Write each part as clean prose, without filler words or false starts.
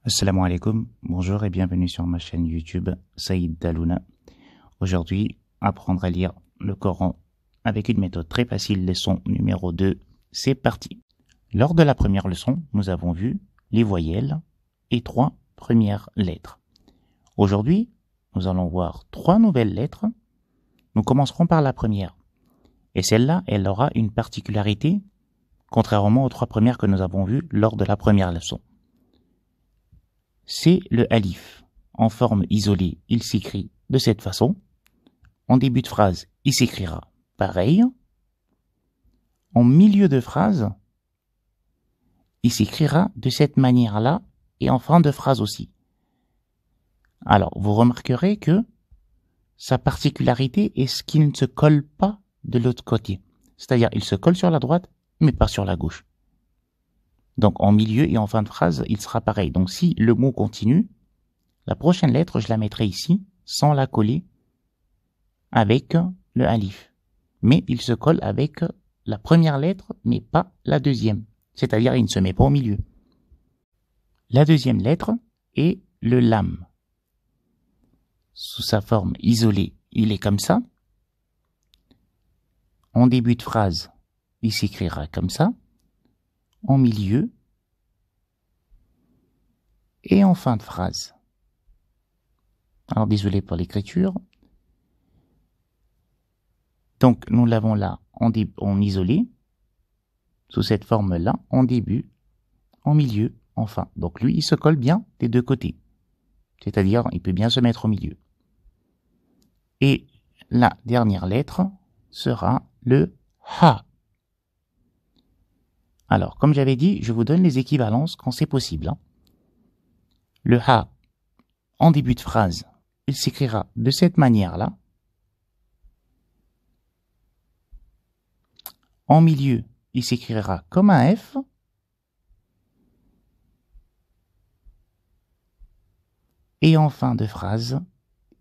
Assalamu alaikum, bonjour et bienvenue sur ma chaîne YouTube Saïd Dalouna. Aujourd'hui, apprendre à lire le Coran avec une méthode très facile, leçon numéro 2, c'est parti. Lors de la première leçon, nous avons vu les voyelles et 3 premières lettres. Aujourd'hui, nous allons voir 3 nouvelles lettres. Nous commencerons par la première. Et celle-là, elle aura une particularité, contrairement aux 3 premières que nous avons vues lors de la première leçon. C'est le alif. En forme isolée, il s'écrit de cette façon. En début de phrase, il s'écrira pareil. En milieu de phrase, il s'écrira de cette manière-là et en fin de phrase aussi. Alors, vous remarquerez que sa particularité est ce qu'il ne se colle pas de l'autre côté. C'est-à-dire, il se colle sur la droite, mais pas sur la gauche. Donc, en milieu et en fin de phrase, il sera pareil. Donc, si le mot continue, la prochaine lettre, je la mettrai ici, sans la coller avec le alif. Mais il se colle avec la première lettre, mais pas la deuxième. C'est-à-dire, il ne se met pas au milieu. La deuxième lettre est le lam. Sous sa forme isolée, il est comme ça. En début de phrase, il s'écrira comme ça. En milieu et en fin de phrase. Alors désolé pour l'écriture. Donc nous l'avons là en isolé, sous cette forme-là, en début, en milieu, en fin. Donc lui, il se colle bien des deux côtés. C'est-à-dire, il peut bien se mettre au milieu. Et la dernière lettre sera le ha. Alors, comme j'avais dit, je vous donne les équivalences quand c'est possible. Le ha, en début de phrase, il s'écrira de cette manière-là. En milieu, il s'écrira comme un F. Et en fin de phrase,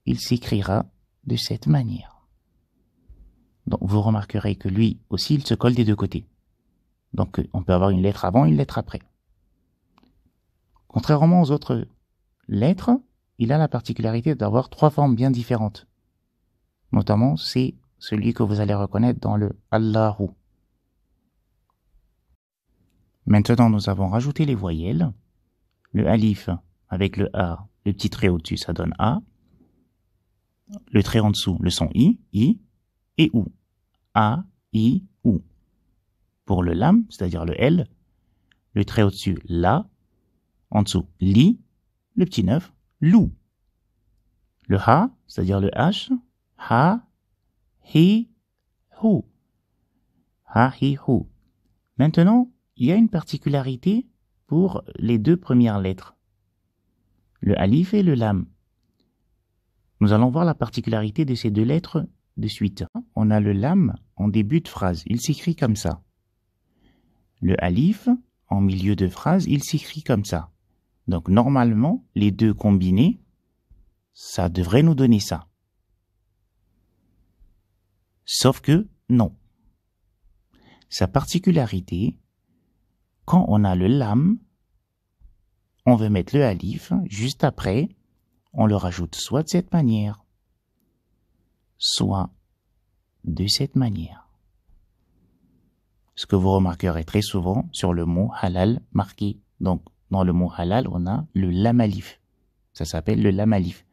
il s'écrira de cette manière. Donc, vous remarquerez que lui aussi, il se colle des deux côtés. Donc, on peut avoir une lettre avant, une lettre après. Contrairement aux autres lettres, il a la particularité d'avoir 3 formes bien différentes. Notamment, c'est celui que vous allez reconnaître dans le Allahu. Maintenant, nous avons rajouté les voyelles. Le alif avec le A, le petit trait au-dessus, ça donne A. Le trait en dessous, le son I et OU. A, I, OU. Pour le lam, c'est-à-dire le L, le trait au-dessus, la. En dessous, li, le petit 9, lou. Le ha, c'est-à-dire le H, ha, hi, hu. Ha, hi, hu. Maintenant, il y a une particularité pour les 2 premières lettres. Le alif et le lam. Nous allons voir la particularité de ces 2 lettres de suite. On a le lam en début de phrase. Il s'écrit comme ça. Le alif, en milieu de phrase, il s'écrit comme ça. Donc, normalement, les 2 combinés, ça devrait nous donner ça. Sauf que, non. Sa particularité, quand on a le lam, on veut mettre le alif, juste après, on le rajoute soit de cette manière, soit de cette manière. Ce que vous remarquerez très souvent sur le mot halal marqué. Donc, dans le mot halal, on a le lam alif. Ça s'appelle le lam alif.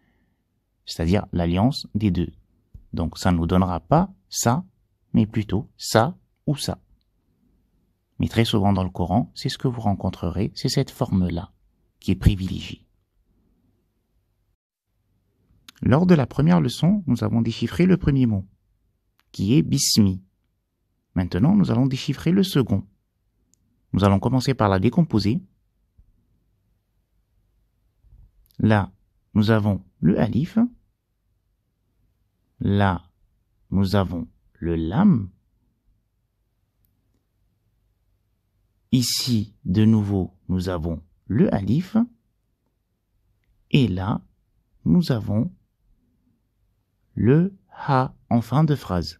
C'est-à-dire l'alliance des 2. Donc, ça ne nous donnera pas ça, mais plutôt ça ou ça. Mais très souvent dans le Coran, c'est ce que vous rencontrerez, c'est cette forme-là qui est privilégiée. Lors de la première leçon, nous avons déchiffré le premier mot, qui est bismi. Maintenant, nous allons déchiffrer le second. Nous allons commencer par la décomposer. Là, nous avons le alif. Là, nous avons le lam. Ici, de nouveau, nous avons le alif. Et là, nous avons le ha en fin de phrase.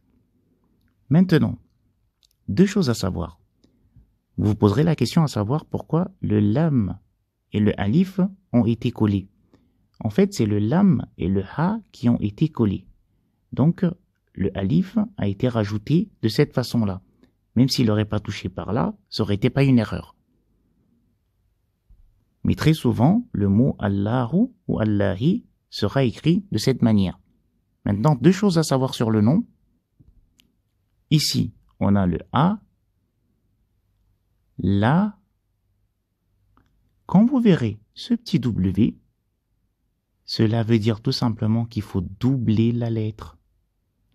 Maintenant, 2 choses à savoir. Vous vous poserez la question à savoir pourquoi le lam et le alif ont été collés. En fait, c'est le lam et le ha qui ont été collés. Donc, le alif a été rajouté de cette façon-là. Même s'il n'aurait pas touché par là, ça n'aurait été pas une erreur. Mais très souvent, le mot Allahu ou Allahi sera écrit de cette manière. Maintenant, deux choses à savoir sur le nom. Ici, on a le A, la. Quand vous verrez ce petit W, cela veut dire tout simplement qu'il faut doubler la lettre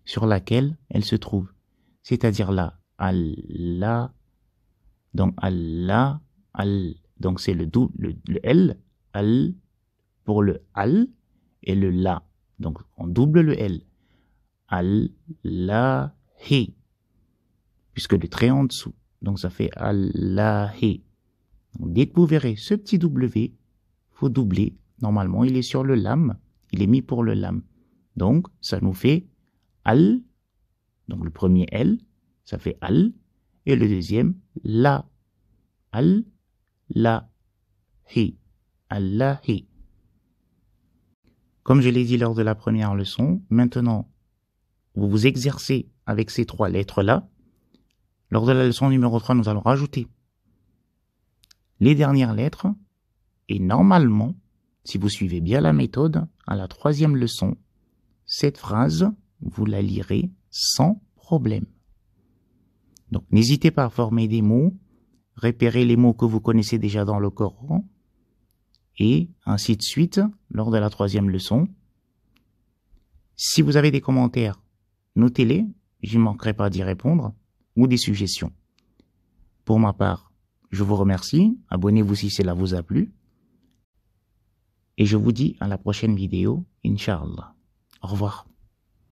sur laquelle elle se trouve. C'est-à-dire là, Allah, donc Allah, al, donc c'est le L, al, pour le al, et le la. Donc on double le L. Allahi, puisque le trait en dessous. Donc ça fait Allahi. Dès que vous verrez ce petit W, faut doubler. Normalement, il est sur le lam. Il est mis pour le lam. Donc, ça nous fait al. Donc, le premier L, ça fait al. Et le deuxième, la. Al, la, hi. Allahi. Comme je l'ai dit lors de la première leçon, maintenant, vous vous exercez avec ces trois lettres-là. Lors de la leçon numéro 3, nous allons rajouter les dernières lettres. Et normalement, si vous suivez bien la méthode, à la troisième leçon, cette phrase, vous la lirez sans problème. Donc, n'hésitez pas à former des mots, repérer les mots que vous connaissez déjà dans le Coran, et ainsi de suite, lors de la troisième leçon. Si vous avez des commentaires, notez-les, je ne manquerai pas d'y répondre, ou des suggestions. Pour ma part, je vous remercie, abonnez-vous si cela vous a plu, et je vous dis à la prochaine vidéo, Inch'Allah. Au revoir.